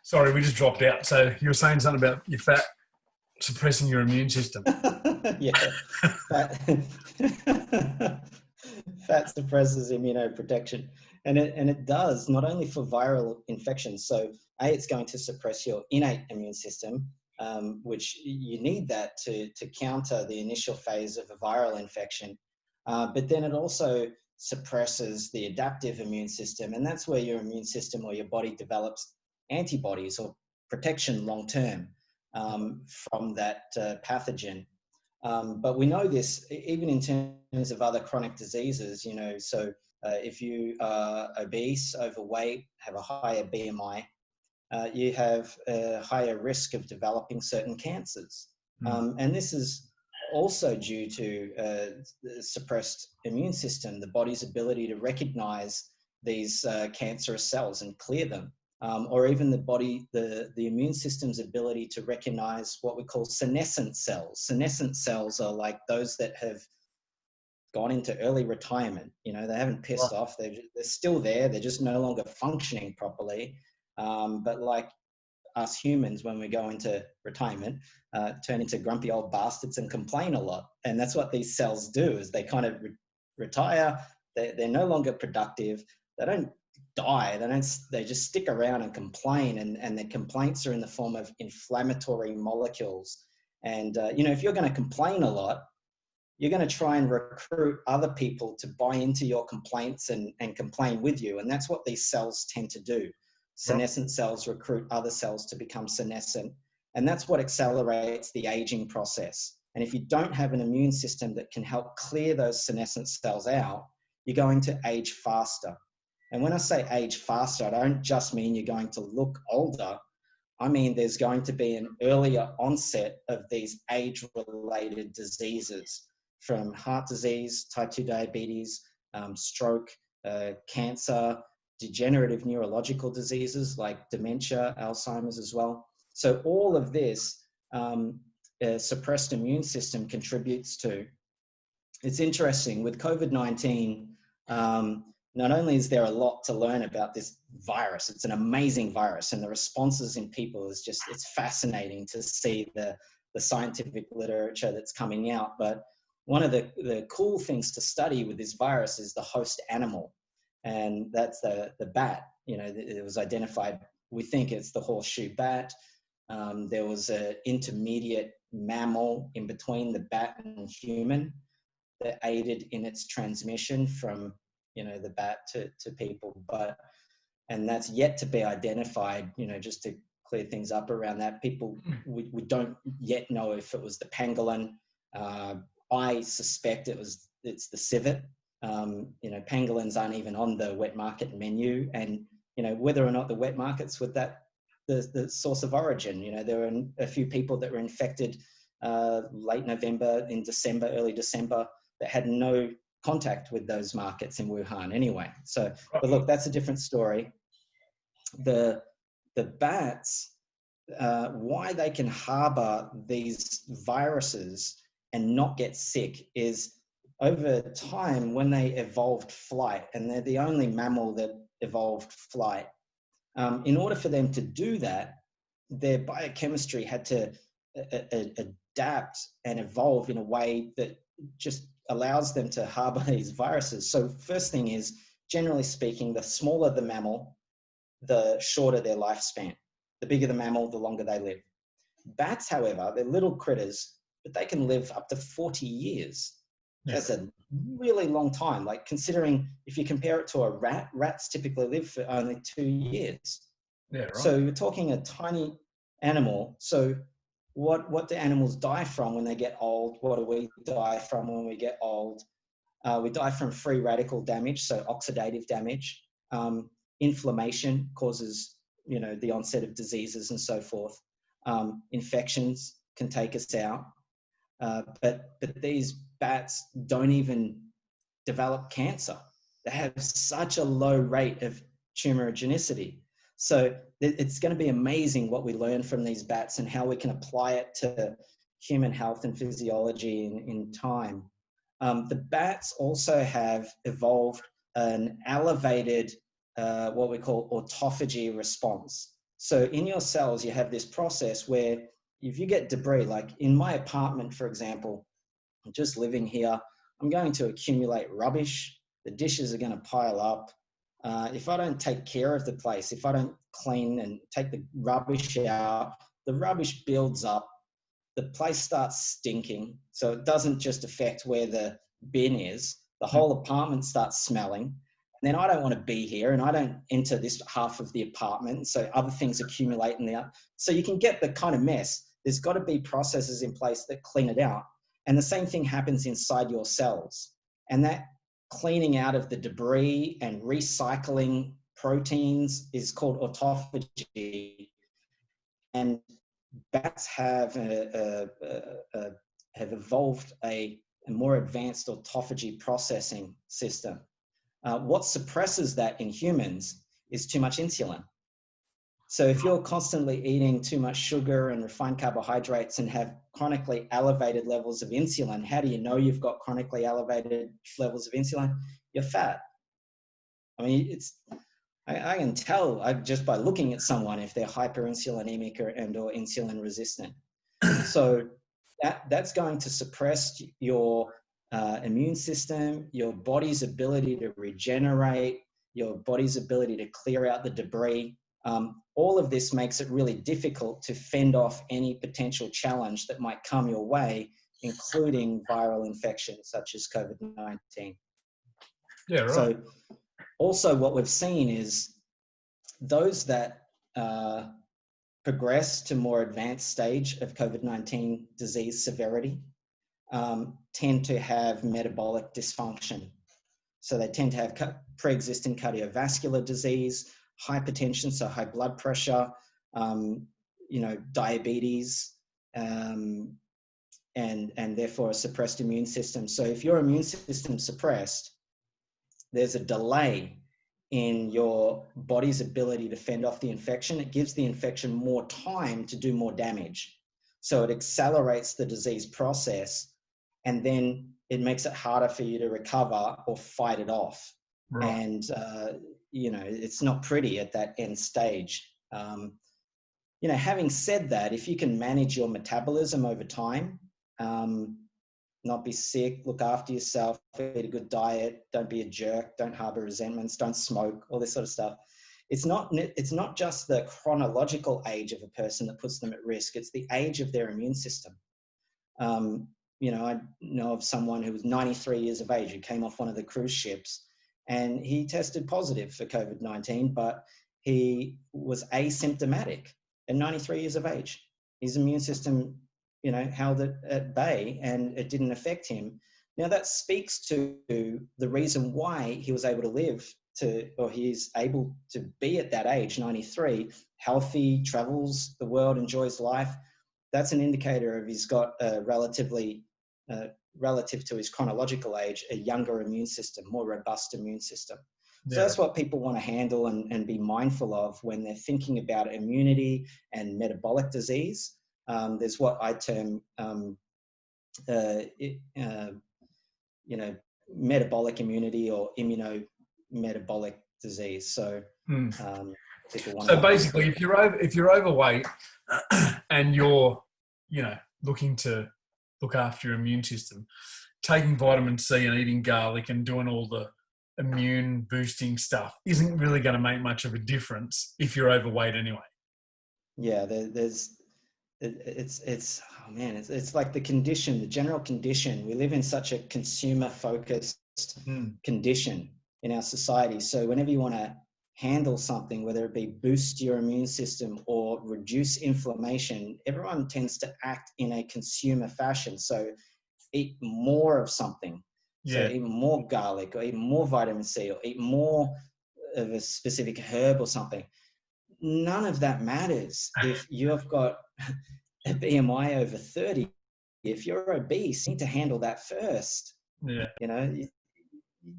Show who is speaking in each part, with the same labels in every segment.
Speaker 1: Sorry, we just dropped out. So you were saying something about your fat suppressing your immune system.
Speaker 2: Yeah, fat, fat suppresses immunoprotection, and it does not only for viral infections. So it's going to suppress your innate immune system, which you need that to counter the initial phase of a viral infection. But then it also suppresses the adaptive immune system, and that's where your immune system or your body develops antibodies or protection long term from that pathogen. But we know this even in terms of other chronic diseases, so if you are obese, overweight, have a higher BMI, you have a higher risk of developing certain cancers. And this is also due to the suppressed immune system, the body's ability to recognize these cancerous cells and clear them. Or even the immune system's ability to recognize what we call senescent cells. Senescent cells are like those that have gone into early retirement. They haven't pissed off. They're still there. They're just no longer functioning properly. But like us humans, when we go into retirement, turn into grumpy old bastards and complain a lot. And that's what these cells do, is they kind of retire. They're no longer productive. They don't die. They just stick around and complain, and their complaints are in the form of inflammatory molecules. And if you're going to complain a lot, you're going to try and recruit other people to buy into your complaints and complain with you. And that's what these cells tend to do. Senescent cells recruit other cells to become senescent, and that's what accelerates the aging process. And if you don't have an immune system that can help clear those senescent cells out, you're going to age faster. And when I say age faster, I don't just mean you're going to look older. I mean, there's going to be an earlier onset of these age-related diseases, from heart disease, type 2 diabetes, stroke, cancer, degenerative neurological diseases like dementia, Alzheimer's as well. So all of this suppressed immune system contributes to. It's interesting with COVID-19, not only is there a lot to learn about this virus, it's an amazing virus, and the responses in people it's fascinating to see the scientific literature that's coming out. But one of the cool things to study with this virus is the host animal, and that's the bat. It was identified, we think it's the horseshoe bat. There was an intermediate mammal in between the bat and human that aided in its transmission from the bat to people, and that's yet to be identified. Just to clear things up around that, we don't yet know if it was the pangolin. I suspect it's the civet. Pangolins aren't even on the wet market menu, and whether or not the wet markets with that the source of origin. There were a few people that were infected late November, in December, early December, that had no contact with those markets in Wuhan anyway. So, but look, that's a different story. The bats, why they can harbor these viruses and not get sick is over time when they evolved flight, and they're the only mammal that evolved flight. In order for them to do that, their biochemistry had to adapt and evolve in a way that just allows them to harbor these viruses. So first thing is, generally speaking, the smaller the mammal, the shorter their lifespan. The bigger the mammal, the longer they live. Bats, however, they're little critters, but they can live up to 40 years. Yeah. That's a really long time. Like, considering if you compare it to a rat, rats typically live for only 2 years.
Speaker 1: Yeah, right.
Speaker 2: So you're talking a tiny animal. So what do animals die from when they get old? What do we die from when we get old? We die from free radical damage, so oxidative damage. Inflammation causes, the onset of diseases and so forth. Infections can take us out. But these bats don't even develop cancer. They have such a low rate of tumorigenicity. So it's going to be amazing what we learn from these bats and how we can apply it to human health and physiology in time. The bats also have evolved an elevated, what we call autophagy response. So in your cells, you have this process where if you get debris, like in my apartment, for example, I'm just living here, I'm going to accumulate rubbish. The dishes are going to pile up. If I don't take care of the place, if I don't clean and take the rubbish out, the rubbish builds up. The place starts stinking. So it doesn't just affect where the bin is. The whole apartment starts smelling. And then I don't want to be here, and I don't enter this half of the apartment. So other things accumulate in there. So you can get the kind of mess. There's got to be processes in place that clean it out. And the same thing happens inside your cells. And that cleaning out of the debris and recycling proteins is called autophagy. And bats have evolved a more advanced autophagy processing system. What suppresses that in humans is too much insulin. So if you're constantly eating too much sugar and refined carbohydrates and have chronically elevated levels of insulin, how do you know you've got chronically elevated levels of insulin? You're fat. I mean, I can tell just by looking at someone if they're hyperinsulinemic or insulin resistant. So that's going to suppress your immune system, your body's ability to regenerate, your body's ability to clear out the debris. All of this makes it really difficult to fend off any potential challenge that might come your way, including viral infections such as COVID-19.
Speaker 1: Yeah, right.
Speaker 2: So also what we've seen is those that progress to more advanced stage of COVID-19 disease severity tend to have metabolic dysfunction. So they tend to have pre-existing cardiovascular disease, hypertension, so high blood pressure, diabetes, and therefore a suppressed immune system. So if your immune system is suppressed, there's a delay in your body's ability to fend off the infection. It gives the infection more time to do more damage. So it accelerates the disease process, and then it makes it harder for you to recover or fight it off. Right. And, it's not pretty at that end stage. Having said that, if you can manage your metabolism over time, not be sick, look after yourself, eat a good diet, don't be a jerk, don't harbor resentments, don't smoke, all this sort of stuff. It's not just the chronological age of a person that puts them at risk, it's the age of their immune system. I know of someone who was 93 years of age who came off one of the cruise ships, and he tested positive for COVID-19, but he was asymptomatic at 93 years of age. His immune system held it at bay and it didn't affect him. Now that speaks to the reason why he was able to live he's able to be at that age, 93, healthy, travels the world, enjoys life. That's an indicator of he's got a relative to his chronological age, a younger immune system, more robust immune system. So that's what people want to handle and be mindful of when they're thinking about immunity and metabolic disease. There's what I term, metabolic immunity or immunometabolic disease. So, people want
Speaker 1: so basically, if you're overweight and you're, looking to look after your immune system, taking vitamin C and eating garlic and doing all the immune boosting stuff isn't really going to make much of a difference if you're overweight anyway. Yeah,
Speaker 2: it's like the general condition. We live in such a consumer focused condition in our society. So whenever you want to handle something, whether it be boost your immune system or reduce inflammation, everyone tends to act in a consumer fashion. So eat more of something. So eat more garlic or eat more vitamin C or eat more of a specific herb or something. None of that matters if you've got a BMI over 30. If you're obese, you need to handle that first. Yeah. You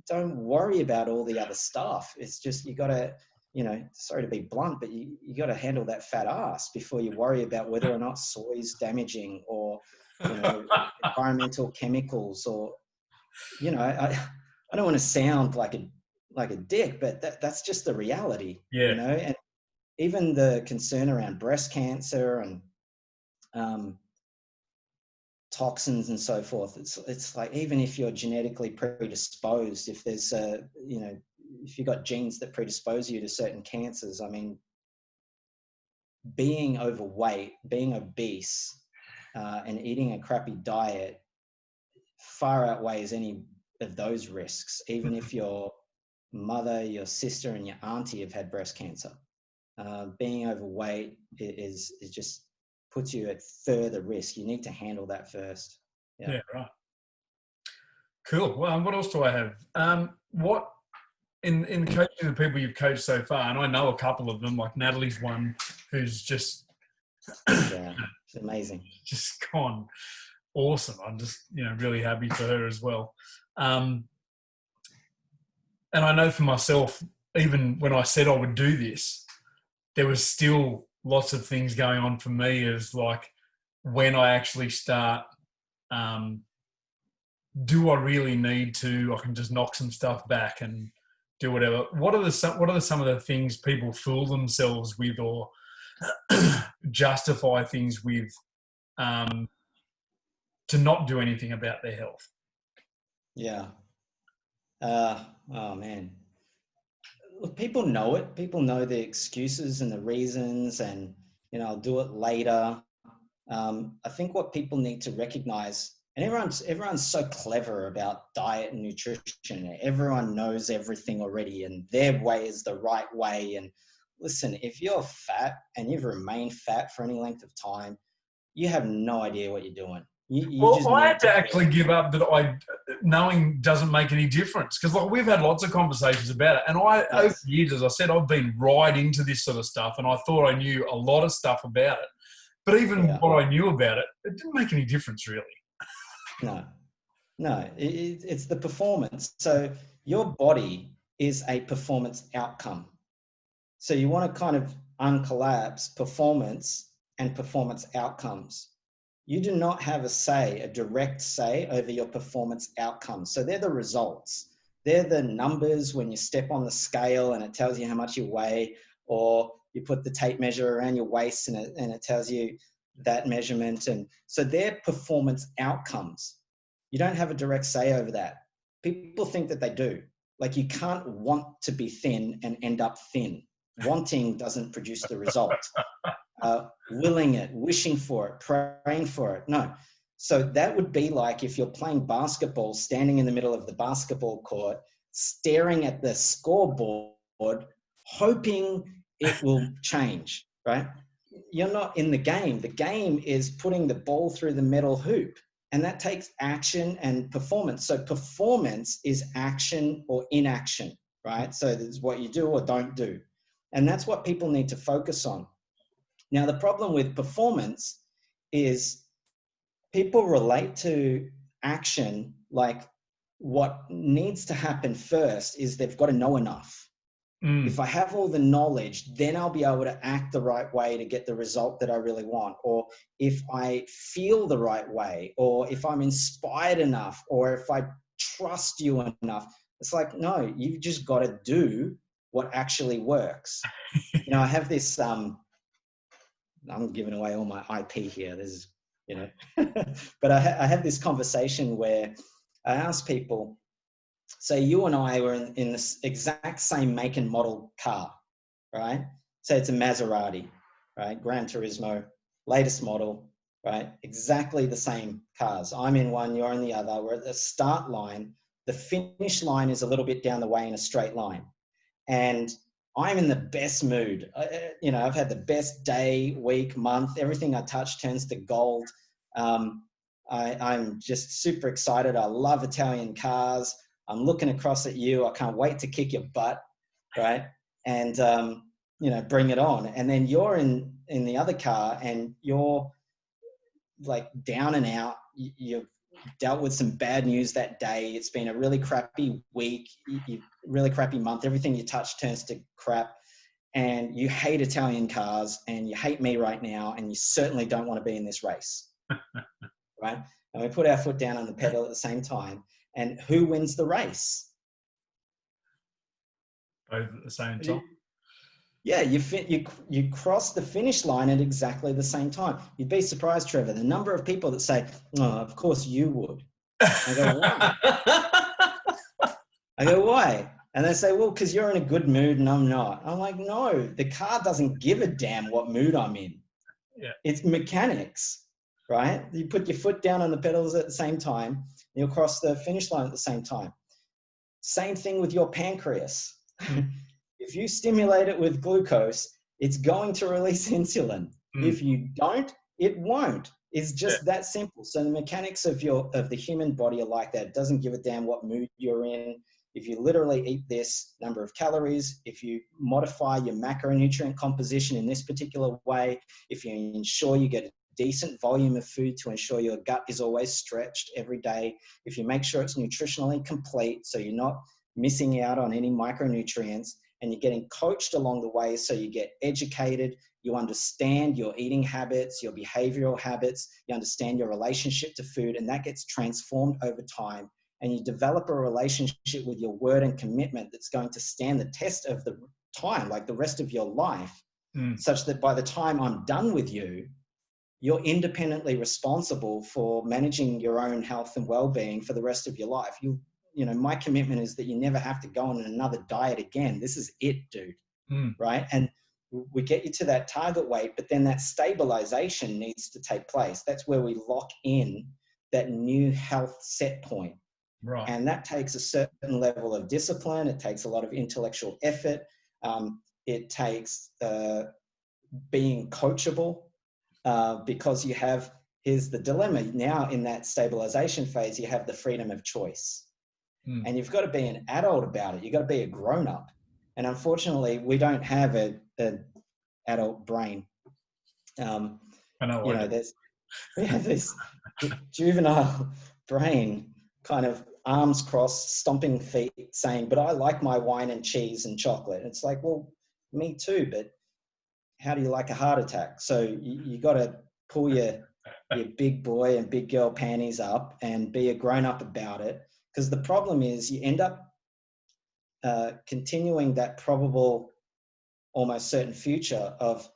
Speaker 2: don't worry about all the other stuff. It's just, you got to, sorry to be blunt, but you got to handle that fat ass before you worry about whether or not soy's damaging or, environmental chemicals or, I don't want to sound like a dick, but that's just the reality, and even the concern around breast cancer and toxins and so forth. It's like, even if you're genetically predisposed, if there's if you've got genes that predispose you to certain cancers, I mean, being overweight, being obese, and eating a crappy diet far outweighs any of those risks, even if your mother, your sister, and your auntie have had breast cancer. Being overweight is just puts you at further risk. You need to handle that first.
Speaker 1: Yeah, right. Cool. Well, what else do I have? What in coaching the people you've coached so far, and I know a couple of them, like Natalie's one, who's just
Speaker 2: yeah, it's amazing,
Speaker 1: just gone awesome. I'm just really happy for her as well. And I know for myself, even when I said I would do this, there was still lots of things going on for me, as like, when I actually start, do I really need to? I can just knock some stuff back and do whatever. What are some of the things people fool themselves with, or justify things with, to not do anything about their health?
Speaker 2: Yeah. Oh man. Look, people know it. People know the excuses and the reasons, and I'll do it later. I think what people need to recognize, and everyone's so clever about diet and nutrition. Everyone knows everything already, and their way is the right way. And listen, if you're fat and you've remained fat for any length of time, you have no idea what you're doing. You just
Speaker 1: I
Speaker 2: need
Speaker 1: had to actually give up that knowing doesn't make any difference, because like, we've had lots of conversations about it, and over the years, as I said, I've been right into this sort of stuff, and I thought I knew a lot of stuff about it, but even what I knew about it, it didn't make any difference really.
Speaker 2: No, it's the performance. So your body is a performance outcome. So you want to kind of uncollapse performance and performance outcomes. You do not have a direct say over your performance outcomes. So they're the results. They're the numbers when you step on the scale and it tells you how much you weigh, or you put the tape measure around your waist and it tells you that measurement. And so they're performance outcomes. You don't have a direct say over that. People think that they do. Like, you can't want to be thin and end up thin. Wanting doesn't produce the result. Willing it, wishing for it, praying for it. No. So that would be like if you're playing basketball, standing in the middle of the basketball court, staring at the scoreboard, hoping it will change, right? You're not in the game. The game is putting the ball through the metal hoop, and that takes action and performance. So performance is action or inaction, right? So this is what you do or don't do. And that's what people need to focus on. Now, the problem with performance is people relate to action like what needs to happen first is they've got to know enough. If I have all the knowledge, then I'll be able to act the right way to get the result that I really want. Or if I feel the right way, or if I'm inspired enough, or if I trust you enough. It's like, no, you've just got to do what actually works. I have this, I'm giving away all my IP here. This is, but I have this conversation where I ask people, say you and I were in this exact same make and model car, right? So it's a Maserati, right? Gran Turismo, latest model, right? Exactly the same cars. I'm in one, you're in the other. We're at the start line. The finish line is a little bit down the way in a straight line. And I'm in the best mood. I've had the best day, week, month. Everything I touch turns to gold. I'm just super excited. I love Italian cars. I'm looking across at you. I can't wait to kick your butt, right? And, bring it on. And then you're in the other car and you're like down and out. You've dealt with some bad news that day. It's been a really crappy week, really crappy month. Everything you touch turns to crap. And you hate Italian cars and you hate me right now. And you certainly don't want to be in this race, right? And we put our foot down on the pedal at the same time. And who wins the race?
Speaker 1: Both at the same time.
Speaker 2: Yeah, you cross the finish line at exactly the same time. You'd be surprised, Trevor, the number of people that say, "Oh, of course you would." I go, "Why?" I go, "Why?" And they say, "Well, because you're in a good mood and I'm not." I'm like, "No, the car doesn't give a damn what mood I'm in.
Speaker 1: Yeah.
Speaker 2: It's mechanics, right? You put your foot down on the pedals at the same time, you'll cross the finish line at the same time. Same thing with your pancreas. If you stimulate it with glucose, it's going to release insulin. If you don't, it won't. It's just that simple. So the mechanics of the human body are like that. It doesn't give a damn what mood you're in. If you literally eat this number of calories, if you modify your macronutrient composition in this particular way, if you ensure you get a decent volume of food to ensure your gut is always stretched every day, if you make sure it's nutritionally complete so you're not missing out on any micronutrients, and you're getting coached along the way so you get educated, you understand your eating habits, your behavioral habits, you understand your relationship to food, and that gets transformed over time. And you develop a relationship with your word and commitment that's going to stand the test of the time, like the rest of your life, such that by the time I'm done with you, you're independently responsible for managing your own health and well-being for the rest of your life. You know, my commitment is that you never have to go on another diet again. This is it, dude. Right? And we get you to that target weight, but then that stabilization needs to take place. That's where we lock in that new health set point.
Speaker 1: Right.
Speaker 2: And that takes a certain level of discipline. It takes a lot of intellectual effort. It takes being coachable because here's the dilemma. Now in that stabilization phase, you have the freedom of choice. And you've got to be an adult about it. You've got to be a grown-up. And unfortunately, we don't have an adult brain.
Speaker 1: I know.
Speaker 2: You know, we have this juvenile brain, kind of arms crossed, stomping feet, saying, "But I like my wine and cheese and chocolate." And it's like, well, me too, but how do you like a heart attack? So you got to pull your big boy and big girl panties up and be a grown-up about it. Because the problem is you end up continuing that probable, almost certain future of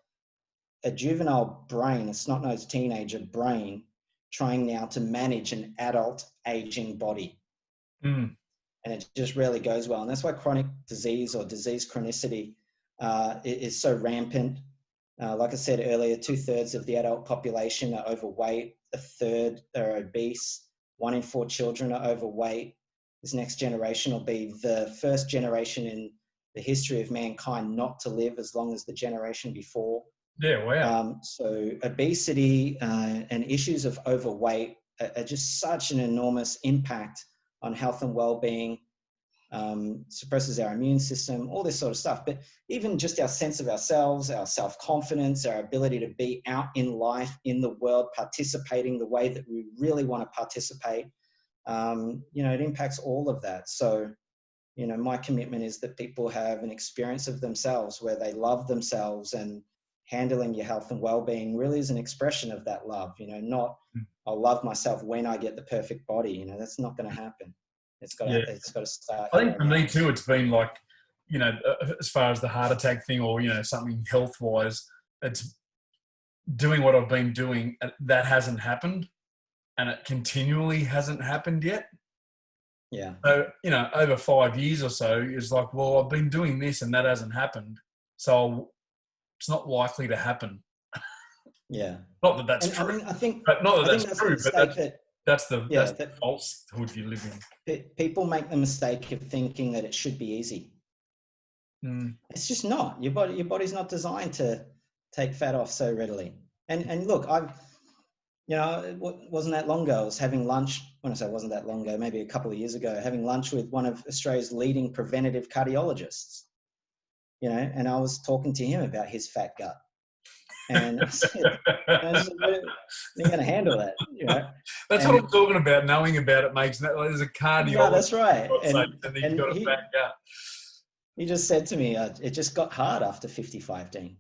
Speaker 2: a juvenile brain, a snot-nosed teenager brain, trying now to manage an adult aging body. And it just rarely goes well. And that's why chronic disease or disease chronicity is so rampant. Like I said earlier, 2/3 of the adult population are overweight, 1/3 are obese, 1 in 4 children are overweight. This next generation will be the first generation in the history of mankind not to live as long as the generation before.
Speaker 1: Yeah, wow.
Speaker 2: So obesity and issues of overweight are just such an enormous impact on health and well-being, suppresses our immune system, all this sort of stuff. But even just our sense of ourselves, our self-confidence, our ability to be out in life, in the world, participating the way that we really want to participate, you know, it impacts all of that. So, you know, my commitment is that people have an experience of themselves where they love themselves, and handling your health and well-being really is an expression of that love. You know, not I'll love myself when I get the perfect body. You know, that's not going to happen. It's got to start.
Speaker 1: I think for me too, it's been like, you know, as far as the heart attack thing, or, you know, something health-wise, it's doing what I've been doing. That hasn't happened, and it continually hasn't happened yet.
Speaker 2: Yeah.
Speaker 1: So, you know, over 5 years or so, it's like, well, I've been doing this and that hasn't happened. So it's not likely to happen.
Speaker 2: Yeah.
Speaker 1: Not that that's true.
Speaker 2: I mean, I think
Speaker 1: that's true, but that's the falsehood you live in.
Speaker 2: People make the mistake of thinking that it should be easy. It's just not. Your body's not designed to take fat off so readily. And look, it wasn't that long ago, I was having lunch. When I say it wasn't that long ago, maybe a couple of years ago, having lunch with one of Australia's leading preventative cardiologists, you know, and I was talking to him about his fat gut. And I said, how are you going to handle that? You know?
Speaker 1: That's what I'm talking about. Knowing about it makes there's a cardiologist.
Speaker 2: No, that's right.
Speaker 1: And got a fat gut.
Speaker 2: He just said to me, it just got hard after 55, Dean.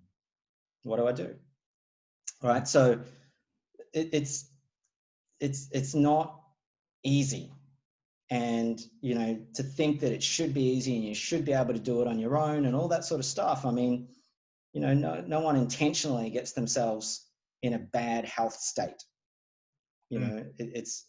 Speaker 2: What do I do? All right. So it's not easy. And, you know, to think that it should be easy and you should be able to do it on your own and all that sort of stuff. I mean, no one intentionally gets themselves in a bad health state. There's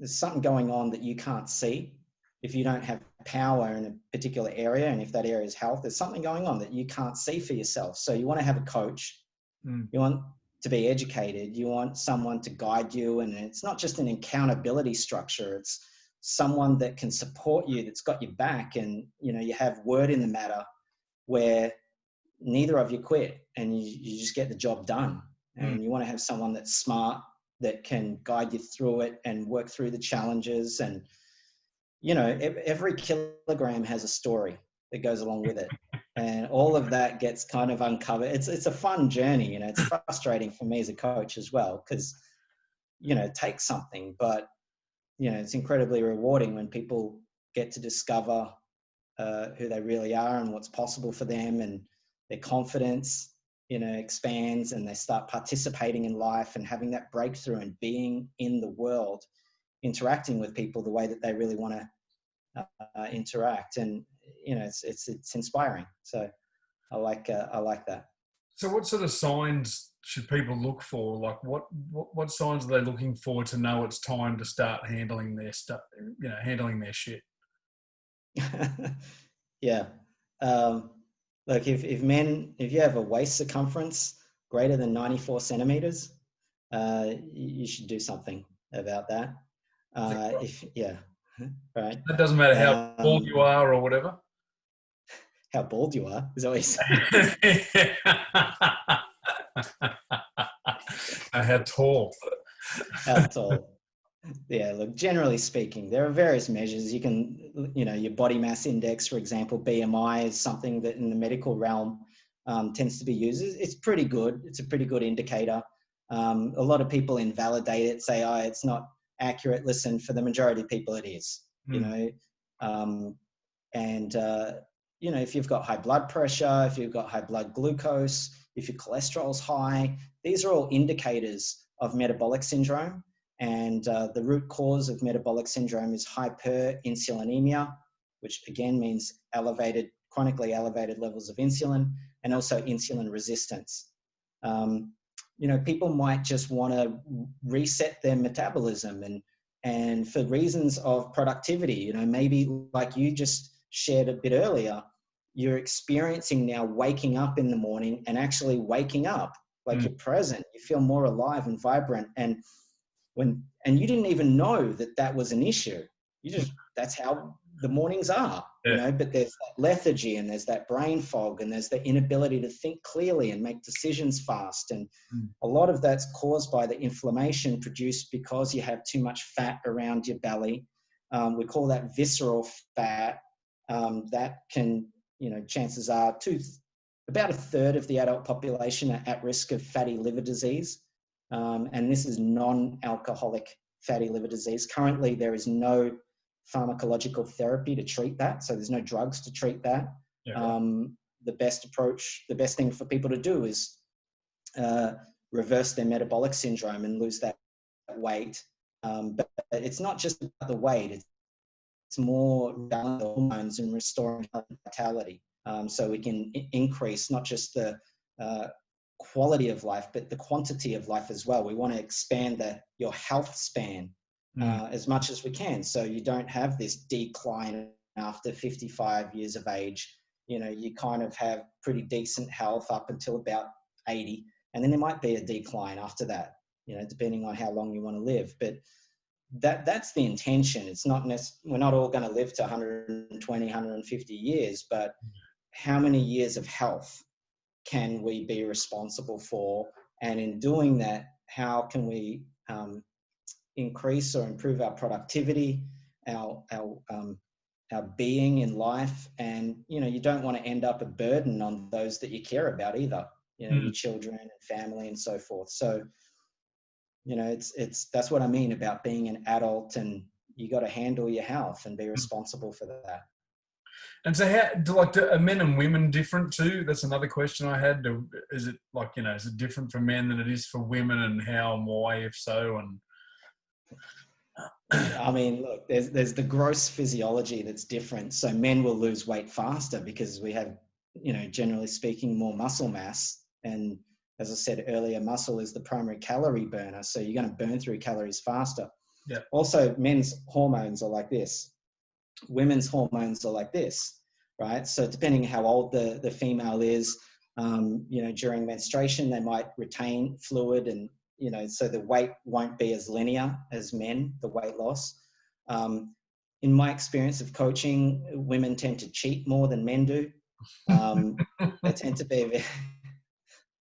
Speaker 2: something going on that you can't see. If you don't have power in a particular area, and if that area is health, there's something going on that you can't see for yourself. So you want to have a coach. You want to be educated. You want someone to guide you. And it's not just an accountability structure. It's someone that can support you, that's got your back. And, you have word in the matter where neither of you quit and you just get the job done. And you want to have someone that's smart, that can guide you through it and work through the challenges. And, every kilogram has a story that goes along with it. And all of that gets kind of uncovered. It's a fun journey. It's frustrating for me as a coach as well, because, it takes something, but, it's incredibly rewarding when people get to discover who they really are and what's possible for them, and their confidence, expands, and they start participating in life and having that breakthrough and being in the world, interacting with people the way that they really want to interact. And, it's inspiring. So I like that.
Speaker 1: So what sort of signs should people look for? Like what signs are they looking for to know it's time to start handling their stuff, handling their shit?
Speaker 2: Yeah. Look, if you have a waist circumference greater than 94 centimeters, you should do something about that. Right.
Speaker 1: That doesn't matter how bald you are or whatever.
Speaker 2: How bald you are is always.
Speaker 1: How tall.
Speaker 2: How tall. Yeah, look, generally speaking, there are various measures. You can, your body mass index, for example, BMI is something that in the medical realm tends to be used. It's pretty good. It's a pretty good indicator. A lot of people invalidate it, say, oh, it's not accurate. Listen, for the majority of people, it is, if you've got high blood pressure, if you've got high blood glucose, if your cholesterol's high, these are all indicators of metabolic syndrome. And the root cause of metabolic syndrome is hyperinsulinemia, which again means chronically elevated levels of insulin, and also insulin resistance. People might just want to reset their metabolism, and for reasons of productivity, maybe like you just shared a bit earlier, you're experiencing now waking up in the morning and actually waking up, like you're present, you feel more alive and vibrant. And you didn't even know that was an issue. That's how the mornings are, but there's that lethargy, and there's that brain fog, and there's the inability to think clearly and make decisions fast. And a lot of that's caused by the inflammation produced because you have too much fat around your belly. We call that visceral fat. That can, chances are about a third of the adult population are at risk of fatty liver disease. And this is non-alcoholic fatty liver disease. Currently, there is no pharmacological therapy to treat that. So there's no drugs to treat that. The best thing for people to do is reverse their metabolic syndrome and lose that weight. But it's not just about the weight. It's more about the hormones and restoring vitality. So we can increase not just the quality of life, but the quantity of life as well. We want to expand your health span as much as we can, so you don't have this decline after 55 years of age. You kind of have pretty decent health up until about 80, and then there might be a decline after that, depending on how long you want to live. But that's the intention. It's not we're not all going to live to 120, 150 years, but how many years of health can we be responsible for? And in doing that, how can we increase or improve our productivity, our being in life? And, you don't want to end up a burden on those that you care about either, your children and family and so forth. So, that's what I mean about being an adult, and you got to handle your health and be responsible for that.
Speaker 1: And so are men and women different too? That's another question I had. Is it is it different for men than it is for women, and how and why, if so? And
Speaker 2: I mean, look, there's the gross physiology that's different. So men will lose weight faster because we have generally speaking, more muscle mass. And as I said earlier, muscle is the primary calorie burner. So you're going to burn through calories faster.
Speaker 1: Yeah.
Speaker 2: Also, men's hormones are like this. Women's hormones are like this, right? So depending how old the female is, during menstruation, they might retain fluid and, so the weight won't be as linear as men, the weight loss. In my experience of coaching, women tend to cheat more than men do. They tend to be a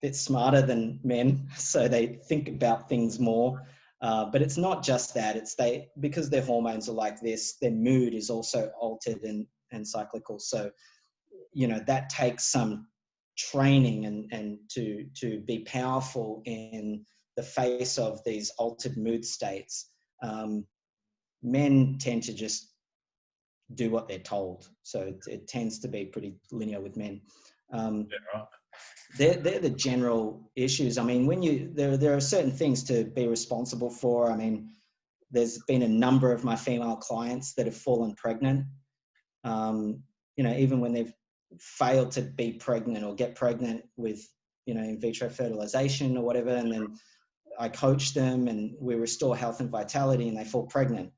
Speaker 2: bit smarter than men, so they think about things more. But it's not just that. It's because their hormones are like this, their mood is also altered and cyclical. So, that takes some training and to be powerful in the face of these altered mood states. Men tend to just do what they're told. So it tends to be pretty linear with men. They're the general issues. I mean, there are certain things to be responsible for. I mean, there's been a number of my female clients that have fallen pregnant, even when they've failed to be pregnant or get pregnant with, in vitro fertilization or whatever. And then I coach them and we restore health and vitality and they fall pregnant.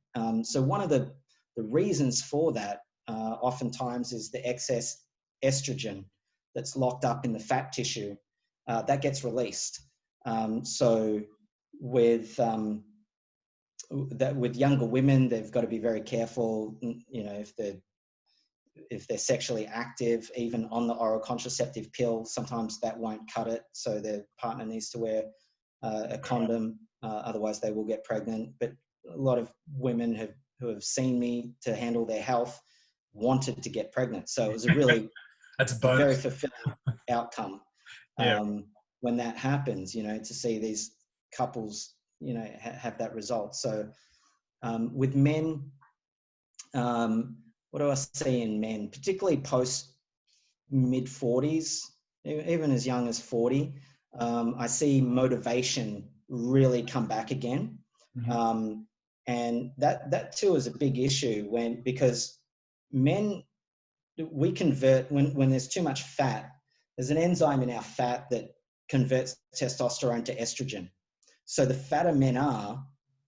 Speaker 2: So one of the reasons for that oftentimes is the excess estrogen that's locked up in the fat tissue that gets released. So with younger women, they've got to be very careful, if they're sexually active, even on the oral contraceptive pill, sometimes that won't cut it. So their partner needs to wear a condom, otherwise they will get pregnant. But a lot of women who have seen me to handle their health wanted to get pregnant. So it was a really
Speaker 1: That's a bonus.
Speaker 2: very fulfilling outcome when that happens, to see these couples, have that result. So with men, what do I see in men, particularly post mid 40s, even as young as 40, I see motivation really come back again. Mm-hmm. And that too is a big issue because men, we convert when there's too much fat. There's an enzyme in our fat that converts testosterone to estrogen. So the fatter men are,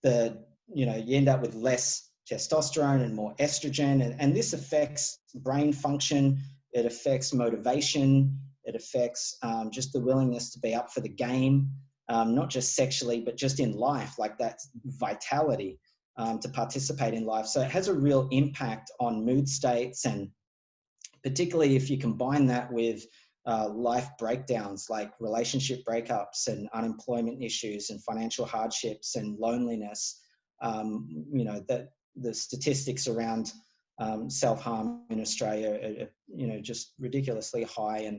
Speaker 2: you end up with less testosterone and more estrogen, and this affects brain function. It affects motivation. It affects just the willingness to be up for the game, not just sexually, but just in life, like that vitality to participate in life. So it has a real impact on mood states, and particularly if you combine that with life breakdowns like relationship breakups and unemployment issues and financial hardships and loneliness, that the statistics around self-harm in Australia are, just ridiculously high.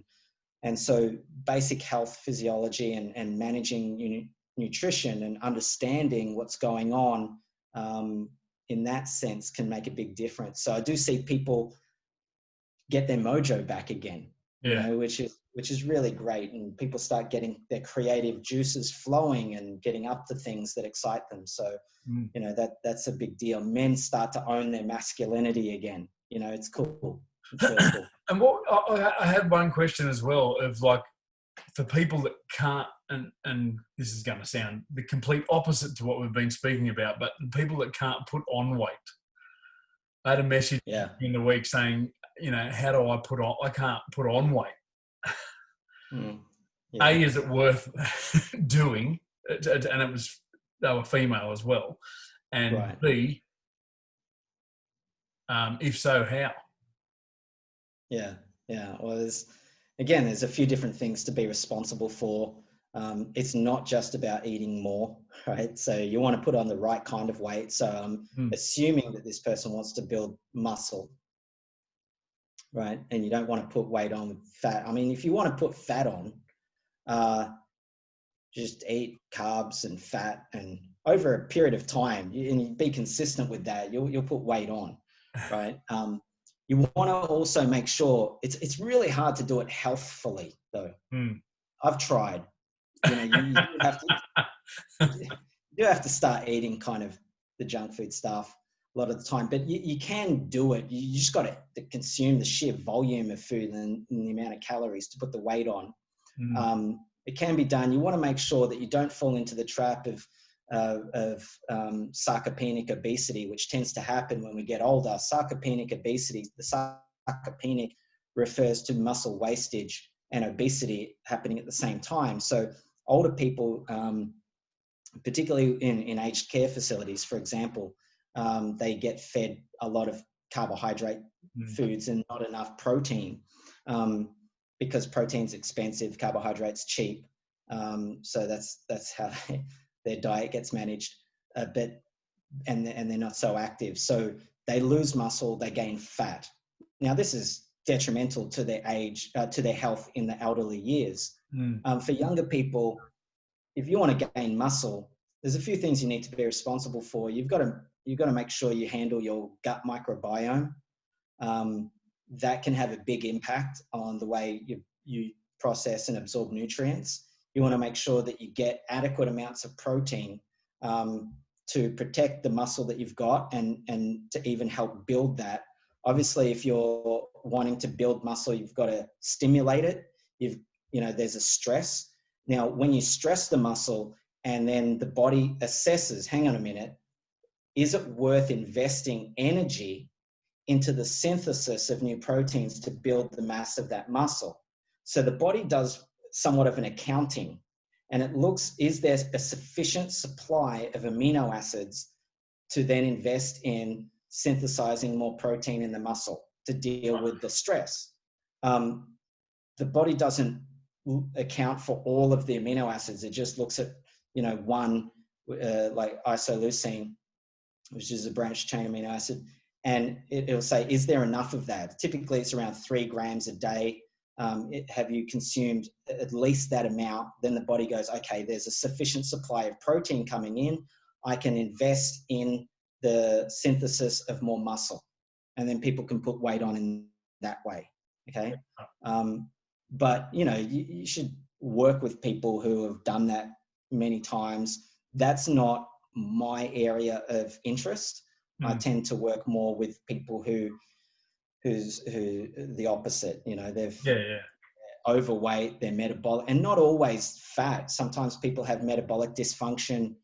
Speaker 2: And so basic health physiology and managing nutrition and understanding what's going on in that sense can make a big difference. So I do see people get their mojo back again, which is really great. And people start getting their creative juices flowing and getting up to things that excite them. So, that's a big deal. Men start to own their masculinity again. It's cool. It's really cool.
Speaker 1: And I had one question as well of like, for people that can't, and this is going to sound the complete opposite to what we've been speaking about, but people that can't put on weight. I had a message in the week saying, how do I can't put on weight. A, is it worth doing? And they were female as well. And B, if so, how?
Speaker 2: Yeah. Well, there's a few different things to be responsible for. It's not just about eating more, right? So you want to put on the right kind of weight. So I'm assuming that this person wants to build muscle, right? And you don't want to put weight on with fat. I mean, if you want to put fat on, just eat carbs and fat, and over a period of time, and you be consistent with that, you'll put weight on, right? You want to also make sure it's really hard to do it healthfully, though. I've tried. You have to start eating kind of the junk food stuff. a lot of the time, but you can do it. You just got to consume the sheer volume of food and the amount of calories to put the weight on. It can be done. You want to make sure that you don't fall into the trap of sarcopenic obesity, which tends to happen when we get older. Sarcopenic obesity, the sarcopenic refers to muscle wastage and obesity happening at the same time. So older people, particularly in aged care facilities, for example, they get fed a lot of carbohydrate foods and not enough protein, because protein's expensive, carbohydrate's cheap. So that's how their diet gets managed a bit, and they're not so active. So they lose muscle, they gain fat. Now, this is detrimental to their age, to their health in the elderly years. For younger people, if you want to gain muscle, there's a few things you need to be responsible for. You've got to make sure you handle your gut microbiome. That can have a big impact on the way you process and absorb nutrients. You want to make sure that you get adequate amounts of protein to protect the muscle that you've got and to even help build that. Obviously, if you're wanting to build muscle, you've got to stimulate it. There's a stress. Now, when you stress the muscle and then the body assesses, hang on a minute, is it worth investing energy into the synthesis of new proteins to build the mass of that muscle? So the body does somewhat of an accounting, and it looks, is there a sufficient supply of amino acids to then invest in synthesizing more protein in the muscle to deal with the stress? The body doesn't account for all of the amino acids. It just looks at, one, like isoleucine, which is a branched chain amino acid, and it'll say, is there enough of that? Typically, it's around 3 grams a day. Have you consumed at least that amount? Then the body goes, okay, there's a sufficient supply of protein coming in. I can invest in the synthesis of more muscle. And then people can put weight on in that way, okay? But, you should work with people who have done that many times. That's not my area of interest. I tend to work more with people who the opposite, they've overweight, they're metabolic, and not always fat. Sometimes people have metabolic dysfunction,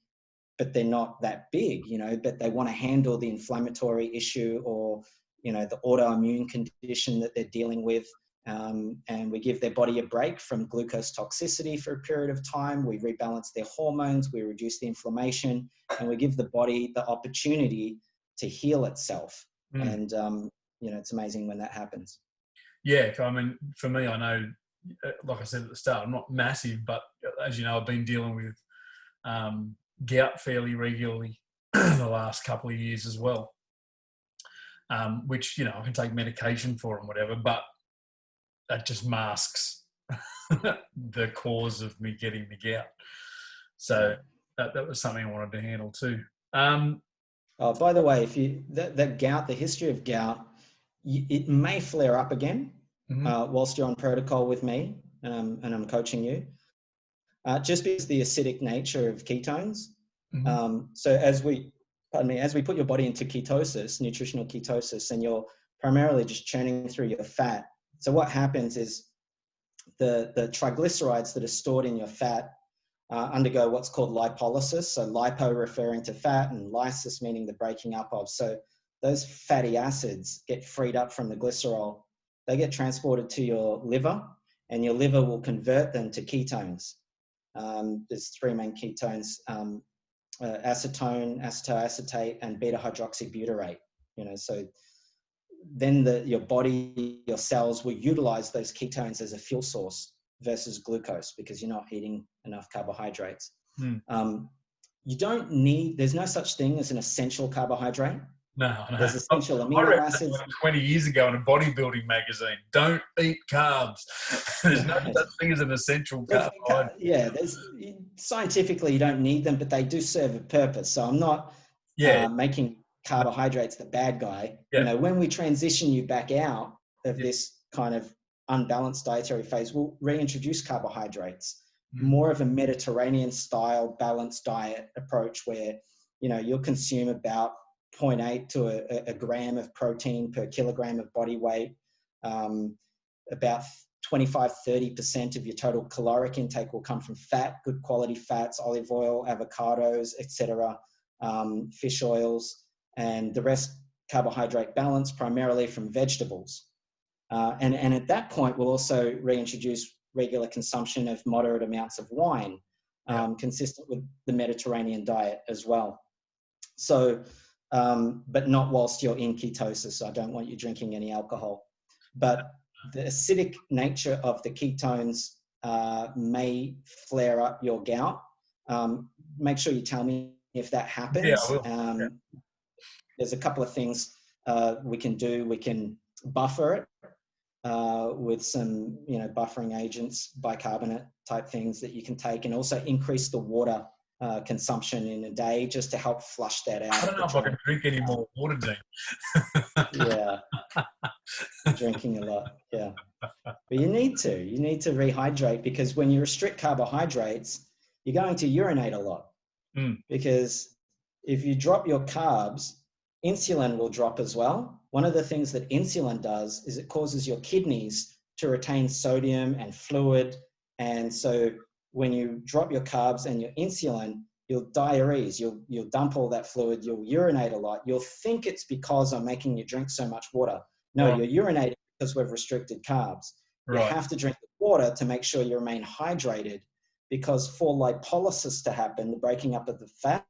Speaker 2: but they're not that big, but they want to handle the inflammatory issue or, the autoimmune condition that they're dealing with. And we give their body a break from glucose toxicity for a period of time. We rebalance their hormones, we reduce the inflammation, and we give the body the opportunity to heal itself. And, it's amazing when that happens.
Speaker 1: Yeah, I mean, for me, I know, like I said at the start, I'm not massive, but as you know, I've been dealing with gout fairly regularly the last couple of years as well, which, I can take medication for and whatever, but that just masks the cause of me getting the gout. So that was something I wanted to handle too.
Speaker 2: By the way, if that gout, the history of gout, it may flare up again whilst you're on protocol with me, and I'm coaching you, just because the acidic nature of ketones. So as we put your body into ketosis, nutritional ketosis, and you're primarily just churning through your fat. So what happens is the triglycerides that are stored in your fat undergo what's called lipolysis. So lipo referring to fat and lysis meaning the breaking up of. So those fatty acids get freed up from the glycerol. They get transported to your liver, and your liver will convert them to ketones. There's 3 main ketones, acetone, acetoacetate, and beta-hydroxybutyrate. So then your body, your cells will utilize those ketones as a fuel source versus glucose because you're not eating enough carbohydrates. There's no such thing as an essential carbohydrate.
Speaker 1: No.
Speaker 2: There's essential
Speaker 1: I
Speaker 2: amino
Speaker 1: read
Speaker 2: acids.
Speaker 1: that 20 years ago in a bodybuilding magazine. Don't eat carbs. There's no such thing as an essential carbohydrate.
Speaker 2: Yeah, scientifically you don't need them, but they do serve a purpose. So I'm not making carbohydrates the bad guy. When we transition you back out of this kind of unbalanced dietary phase, we'll reintroduce carbohydrates, more of a Mediterranean style balanced diet approach where, you'll consume about 0.8 to a gram of protein per kilogram of body weight. About 25-30% of your total caloric intake will come from fat, good quality fats, olive oil, avocados, etc., fish oils, and the rest carbohydrate balance primarily from vegetables. And at that point, we'll also reintroduce regular consumption of moderate amounts of wine, consistent with the Mediterranean diet as well. So, but not whilst you're in ketosis. I don't want you drinking any alcohol. But the acidic nature of the ketones may flare up your gout. Make sure you tell me if that happens.
Speaker 1: Yeah, I will.
Speaker 2: There's a couple of things we can do. We can buffer it with some, buffering agents, bicarbonate type things that you can take, and also increase the water consumption in a day just to help flush that out.
Speaker 1: I don't know if I can drink any more water, Dean.
Speaker 2: Yeah, drinking a lot. Yeah, but you need to rehydrate, because when you restrict carbohydrates, you're going to urinate a lot. Because if you drop your carbs, insulin will drop as well. One of the things that insulin does is it causes your kidneys to retain sodium and fluid. And so when you drop your carbs and your insulin, you'll diurese, you'll dump all that fluid, you'll urinate a lot. You'll think it's because I'm making you drink so much water. No, you're urinating because we've restricted carbs. You have to drink the water to make sure you remain hydrated, because for lipolysis to happen, the breaking up of the fat,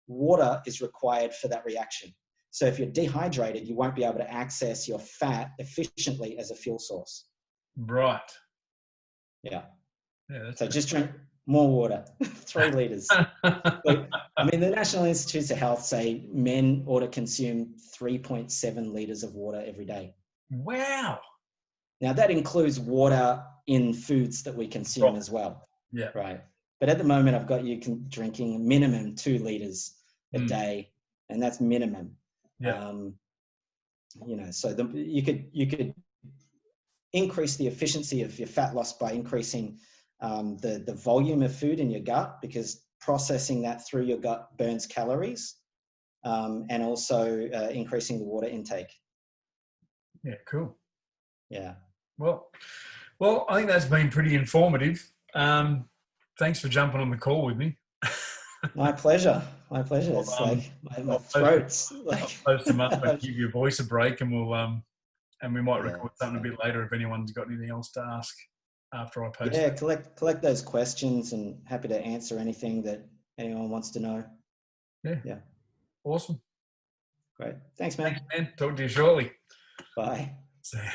Speaker 2: water is required for that reaction. So if you're dehydrated, you won't be able to access your fat efficiently as a fuel source.
Speaker 1: Right.
Speaker 2: Yeah.
Speaker 1: That's
Speaker 2: so just drink more water, 3 liters. Look, I mean, the National Institutes of Health say men ought to consume 3.7 liters of water every day.
Speaker 1: Wow.
Speaker 2: Now that includes water in foods that we consume as well.
Speaker 1: Yeah.
Speaker 2: Right. But at the moment, I've got you drinking minimum 2 liters a day, and that's minimum.
Speaker 1: Yeah.
Speaker 2: So you could increase the efficiency of your fat loss by increasing the volume of food in your gut, because processing that through your gut burns calories, and also increasing the water intake.
Speaker 1: Yeah, cool.
Speaker 2: Yeah.
Speaker 1: Well, I think that's been pretty informative. Thanks for jumping on the call with me.
Speaker 2: My pleasure. It's like my throat's like.
Speaker 1: I'll post them up and give your voice a break, and we'll and we might record something a bit later if anyone's got anything else to ask after I post.
Speaker 2: Yeah, collect those questions, and happy to answer anything that anyone wants to know. Yeah.
Speaker 1: Awesome.
Speaker 2: Great. Thanks, man.
Speaker 1: Thanks, man. Talk to you shortly.
Speaker 2: Bye.
Speaker 1: See ya.